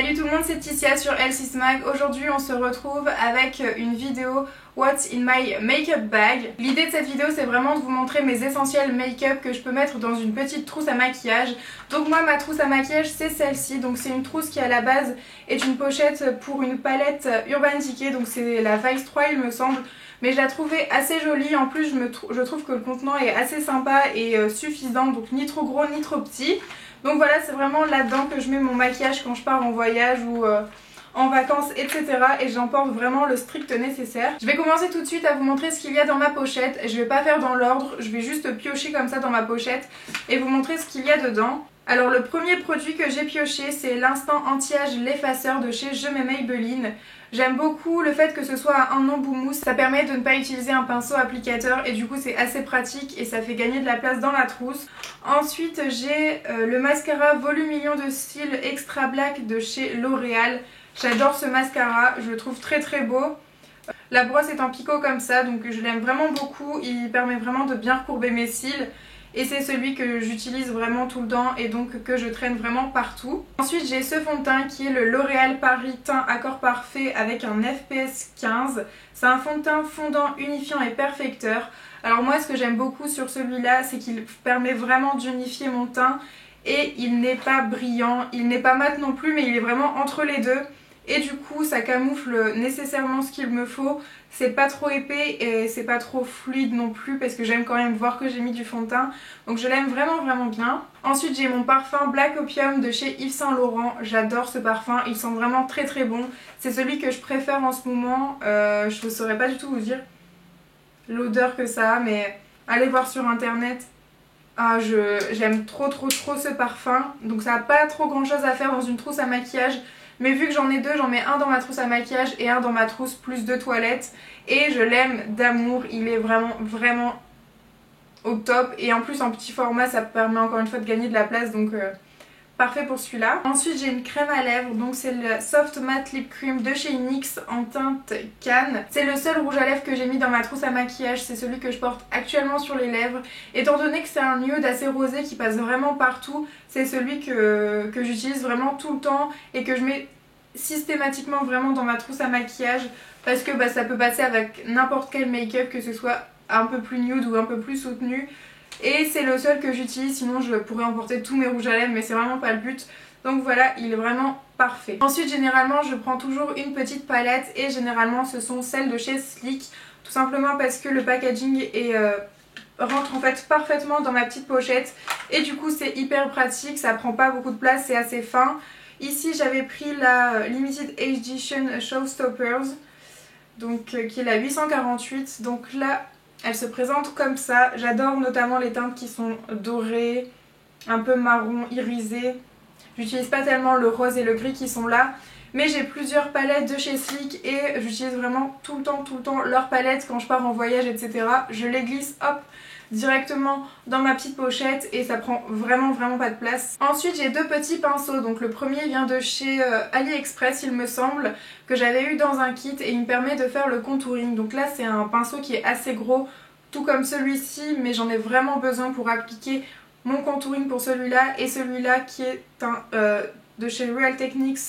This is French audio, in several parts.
Salut tout le monde, c'est Ticia sur Elsie's Mag. Aujourd'hui on se retrouve avec une vidéo What's in my makeup bag. L'idée de cette vidéo c'est vraiment de vous montrer mes essentiels make-up que je peux mettre dans une petite trousse à maquillage. Donc moi ma trousse à maquillage c'est celle-ci, donc c'est une trousse qui à la base est une pochette pour une palette Urban Decay, donc c'est la Vice 3 il me semble. Mais je la trouvais assez jolie, en plus je trouve que le contenant est assez sympa et suffisant, donc ni trop gros ni trop petit. Donc voilà, c'est vraiment là-dedans que je mets mon maquillage quand je pars en voyage ou en vacances, etc. Et j'emporte vraiment le strict nécessaire. Je vais commencer tout de suite à vous montrer ce qu'il y a dans ma pochette. Je vais pas faire dans l'ordre, je vais juste piocher comme ça dans ma pochette et vous montrer ce qu'il y a dedans. Alors le premier produit que j'ai pioché c'est l'instant anti-âge l'effaceur de chez Je m'aime Maybelline. J'aime beaucoup le fait que ce soit un embout mousse, ça permet de ne pas utiliser un pinceau applicateur et du coup c'est assez pratique et ça fait gagner de la place dans la trousse. Ensuite j'ai le mascara Volumillion de Cils Extra Black de chez L'Oréal. J'adore ce mascara, je le trouve très très beau. La brosse est en picot comme ça donc je l'aime vraiment beaucoup, il permet vraiment de bien recourber mes cils. Et c'est celui que j'utilise vraiment tout le temps et donc que je traîne vraiment partout. Ensuite j'ai ce fond de teint qui est le L'Oréal Paris Teint Accord Parfait avec un FPS 15. C'est un fond de teint fondant, unifiant et perfecteur. Alors moi ce que j'aime beaucoup sur celui-là c'est qu'il permet vraiment d'unifier mon teint. Et il n'est pas brillant, il n'est pas mat non plus mais il est vraiment entre les deux. Et du coup ça camoufle nécessairement ce qu'il me faut. C'est pas trop épais et c'est pas trop fluide non plus parce que j'aime quand même voir que j'ai mis du fond de teint. Donc je l'aime vraiment bien. Ensuite j'ai mon parfum Black Opium de chez Yves Saint Laurent. J'adore ce parfum, il sent vraiment très bon. C'est celui que je préfère en ce moment. Je ne saurais pas du tout vous dire l'odeur que ça a mais allez voir sur internet. Ah, j'aime trop ce parfum. Donc ça n'a pas trop grand chose à faire dans une trousse à maquillage. Mais vu que j'en ai deux, j'en mets un dans ma trousse à maquillage et un dans ma trousse plus de toilette. Et je l'aime d'amour, il est vraiment au top. Et en plus en petit format ça permet encore une fois de gagner de la place donc parfait pour celui-là. Ensuite j'ai une crème à lèvres, donc c'est le Soft Matte Lip Cream de chez NYX en teinte Canne. C'est le seul rouge à lèvres que j'ai mis dans ma trousse à maquillage, c'est celui que je porte actuellement sur les lèvres. Étant donné que c'est un nude assez rosé qui passe vraiment partout, c'est celui que j'utilise vraiment tout le temps et que je mets systématiquement vraiment dans ma trousse à maquillage parce que ça peut passer avec n'importe quel make-up, que ce soit un peu plus nude ou un peu plus soutenu. Et c'est le seul que j'utilise, sinon je pourrais emporter tous mes rouges à lèvres mais c'est vraiment pas le but. Donc voilà, il est vraiment parfait. Ensuite généralement je prends toujours une petite palette et généralement ce sont celles de chez Sleek. Tout simplement parce que le packaging rentre en fait parfaitement dans ma petite pochette. Et du coup c'est hyper pratique, ça prend pas beaucoup de place, c'est assez fin. Ici j'avais pris la Limited Edition Showstoppers, donc qui est la 848. Donc là elle se présente comme ça. J'adore notamment les teintes qui sont dorées, un peu marron, irisées. J'utilise pas tellement le rose et le gris qui sont là. Mais j'ai plusieurs palettes de chez Sleek et j'utilise vraiment tout le temps leurs palettes quand je pars en voyage, etc. Je les glisse, hop, directement dans ma petite pochette et ça prend vraiment pas de place. Ensuite j'ai deux petits pinceaux, donc le premier vient de chez AliExpress il me semble, que j'avais eu dans un kit et il me permet de faire le contouring. Donc là c'est un pinceau qui est assez gros, tout comme celui-ci, mais j'en ai vraiment besoin pour appliquer mon contouring pour celui-là et celui-là qui est un de chez Real Techniques,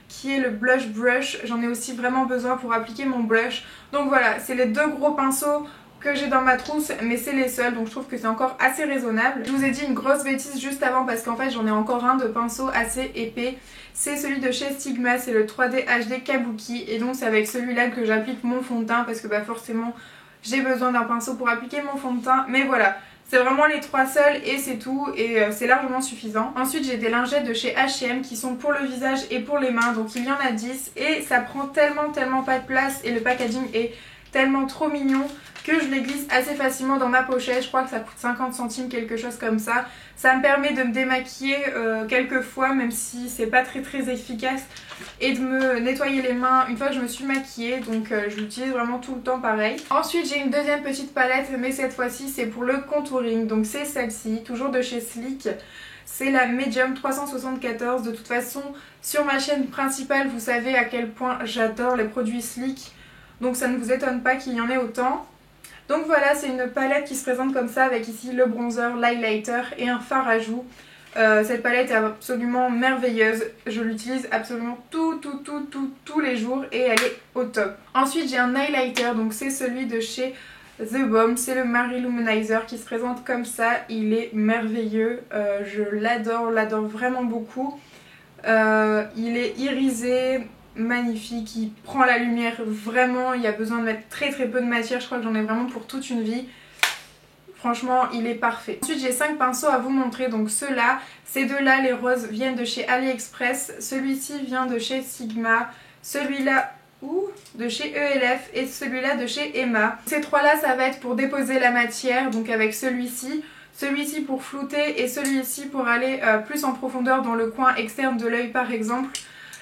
qui est le Blush Brush. J'en ai aussi vraiment besoin pour appliquer mon blush. Donc voilà, c'est les deux gros pinceaux que j'ai dans ma trousse, mais c'est les seuls, donc je trouve que c'est encore assez raisonnable. Je vous ai dit une grosse bêtise juste avant parce qu'en fait j'en ai encore un de pinceau assez épais. C'est celui de chez Sigma, c'est le 3D HD Kabuki et donc c'est avec celui-là que j'applique mon fond de teint parce que forcément j'ai besoin d'un pinceau pour appliquer mon fond de teint. Mais voilà, c'est vraiment les trois seuls et c'est tout et c'est largement suffisant. Ensuite j'ai des lingettes de chez H&M qui sont pour le visage et pour les mains, donc il y en a 10 et ça prend tellement pas de place et le packaging est tellement trop mignon que je les glisse assez facilement dans ma pochette. Je crois que ça coûte 50 centimes, quelque chose comme ça. Ça me permet de me démaquiller quelques fois, même si c'est pas très efficace, et de me nettoyer les mains une fois que je me suis maquillée. Donc je l'utilise vraiment tout le temps pareil. Ensuite j'ai une deuxième petite palette, mais cette fois-ci c'est pour le contouring. Donc c'est celle-ci, toujours de chez Sleek. C'est la Medium 374. De toute façon sur ma chaîne principale vous savez à quel point j'adore les produits Sleek. Donc ça ne vous étonne pas qu'il y en ait autant. Donc voilà, c'est une palette qui se présente comme ça avec ici le bronzer, l'highlighter et un fard à joues. Cette palette est absolument merveilleuse, je l'utilise absolument tous les jours et elle est au top. Ensuite j'ai un highlighter, donc c'est celui de chez The Balm, c'est le Marie Luminizer qui se présente comme ça, il est merveilleux, je l'adore vraiment beaucoup. Il est irisé, magnifique, il prend la lumière vraiment, il y a besoin de mettre très peu de matière, je crois que j'en ai vraiment pour toute une vie. Franchement, il est parfait. Ensuite, j'ai 5 pinceaux à vous montrer. Donc ceux-là, ces deux-là, les roses, viennent de chez AliExpress. Celui-ci vient de chez Sigma. Celui-là, de chez ELF. Et celui-là de chez Emma. Ces trois-là, ça va être pour déposer la matière. Donc avec celui-ci. Celui-ci pour flouter et celui-ci pour aller plus en profondeur dans le coin externe de l'œil par exemple.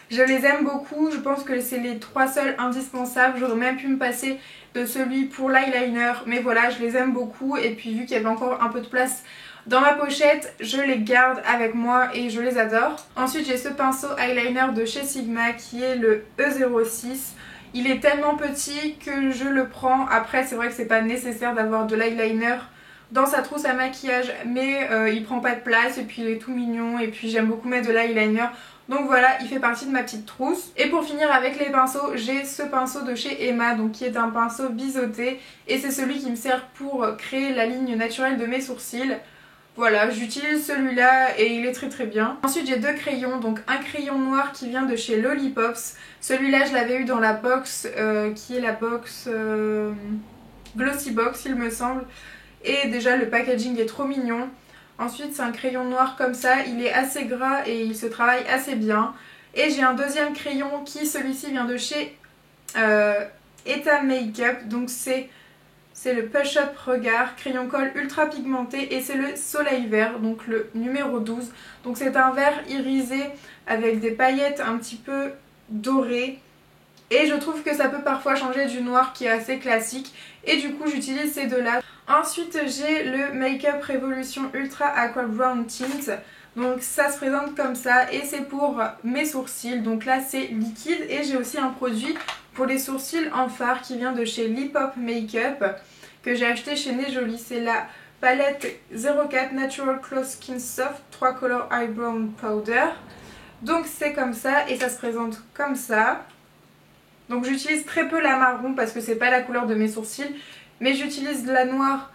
Je les aime beaucoup, je pense que c'est les trois seuls indispensables. J'aurais même pu me passer de celui pour l'eyeliner, mais voilà, je les aime beaucoup. Et puis vu qu'il y avait encore un peu de place dans ma pochette, je les garde avec moi et je les adore. Ensuite j'ai ce pinceau eyeliner de chez Sigma qui est le E06. Il est tellement petit que je le prends. Après c'est vrai que c'est pas nécessaire d'avoir de l'eyeliner dans sa trousse à maquillage, mais il prend pas de place et puis il est tout mignon et puis j'aime beaucoup mettre de l'eyeliner. Donc voilà, il fait partie de ma petite trousse. Et pour finir avec les pinceaux, j'ai ce pinceau de chez Emma, donc qui est un pinceau biseauté. Et c'est celui qui me sert pour créer la ligne naturelle de mes sourcils. Voilà, j'utilise celui-là et il est très bien. Ensuite j'ai deux crayons, donc un crayon noir qui vient de chez Lollipops. Celui-là je l'avais eu dans la box, qui est la box Glossy Box il me semble. Et déjà le packaging est trop mignon. Ensuite c'est un crayon noir comme ça, il est assez gras et il se travaille assez bien. Et j'ai un deuxième crayon qui, celui-ci vient de chez Eta Makeup. Donc c'est le Push Up Regard, crayon colle ultra pigmenté et c'est le Soleil Vert, donc le numéro 12. Donc c'est un vert irisé avec des paillettes un petit peu dorées. Et je trouve que ça peut parfois changer du noir qui est assez classique. Et du coup j'utilise ces deux-là. Ensuite j'ai le Make Up Revolution Ultra Aqua Brown Tint. Donc ça se présente comme ça et c'est pour mes sourcils. Donc là c'est liquide et j'ai aussi un produit pour les sourcils en fard qui vient de chez Lip Hop Makeup que j'ai acheté chez Nejoli. C'est la palette 04 Natural Close Skin Soft 3 Color Eyebrow Powder. Donc c'est comme ça et ça se présente comme ça. Donc j'utilise très peu la marron parce que c'est pas la couleur de mes sourcils. Mais j'utilise la noire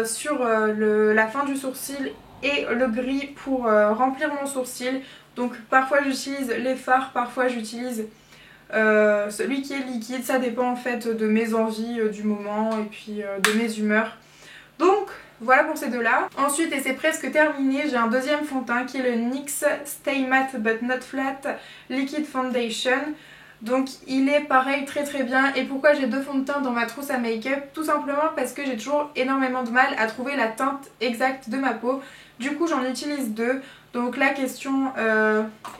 sur la fin du sourcil et le gris pour remplir mon sourcil. Donc parfois j'utilise les fards, parfois j'utilise celui qui est liquide. Ça dépend en fait de mes envies du moment et puis de mes humeurs. Donc voilà pour ces deux-là. Ensuite, et c'est presque terminé, j'ai un deuxième fond de teint qui est le NYX Stay Matte But Not Flat Liquid Foundation. Donc il est pareil très bien. Et pourquoi j'ai deux fonds de teint dans ma trousse à make-up? Tout simplement parce que j'ai toujours énormément de mal à trouver la teinte exacte de ma peau. Du coup j'en utilise deux. Donc la question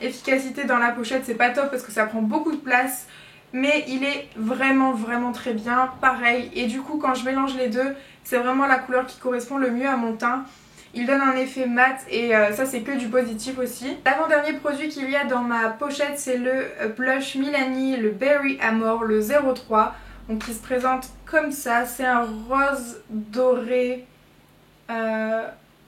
efficacité dans la pochette c'est pas top parce que ça prend beaucoup de place. Mais il est vraiment très bien, pareil. Et du coup quand je mélange les deux, c'est vraiment la couleur qui correspond le mieux à mon teint. Il donne un effet mat et ça c'est que du positif aussi. L'avant-dernier produit qu'il y a dans ma pochette c'est le blush Milani, le Berry Amore, le 03. Donc qui se présente comme ça, c'est un rose doré,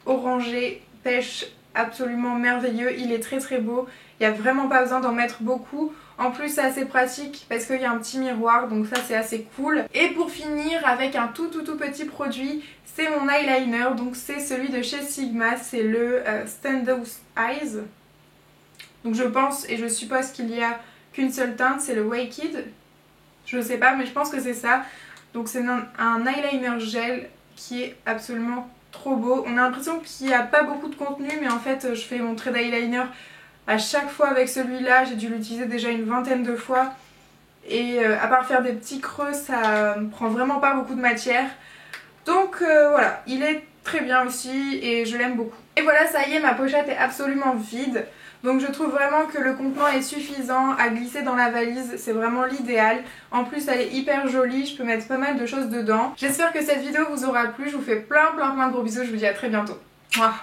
orangé, pêche, absolument merveilleux. Il est très beau, il n'y a vraiment pas besoin d'en mettre beaucoup. En plus c'est assez pratique parce qu'il y a un petit miroir, donc ça c'est assez cool. Et pour finir avec un tout petit produit, c'est mon eyeliner, donc c'est celui de chez Sigma, c'est le Standout Eyes. Donc je pense et je suppose qu'il n'y a qu'une seule teinte, c'est le Wicked. Je sais pas mais je pense que c'est ça. Donc c'est un eyeliner gel qui est absolument trop beau. On a l'impression qu'il n'y a pas beaucoup de contenu mais en fait je fais mon trait d'eyeliner à chaque fois avec celui-là. J'ai dû l'utiliser déjà une vingtaine de fois. Et à part faire des petits creux, ça me prend vraiment pas beaucoup de matière. Donc voilà, il est très bien aussi et je l'aime beaucoup. Et voilà, ça y est, ma pochette est absolument vide. Donc je trouve vraiment que le contenant est suffisant à glisser dans la valise, c'est vraiment l'idéal. En plus elle est hyper jolie, je peux mettre pas mal de choses dedans. J'espère que cette vidéo vous aura plu, je vous fais plein de gros bisous, je vous dis à très bientôt. Mouah.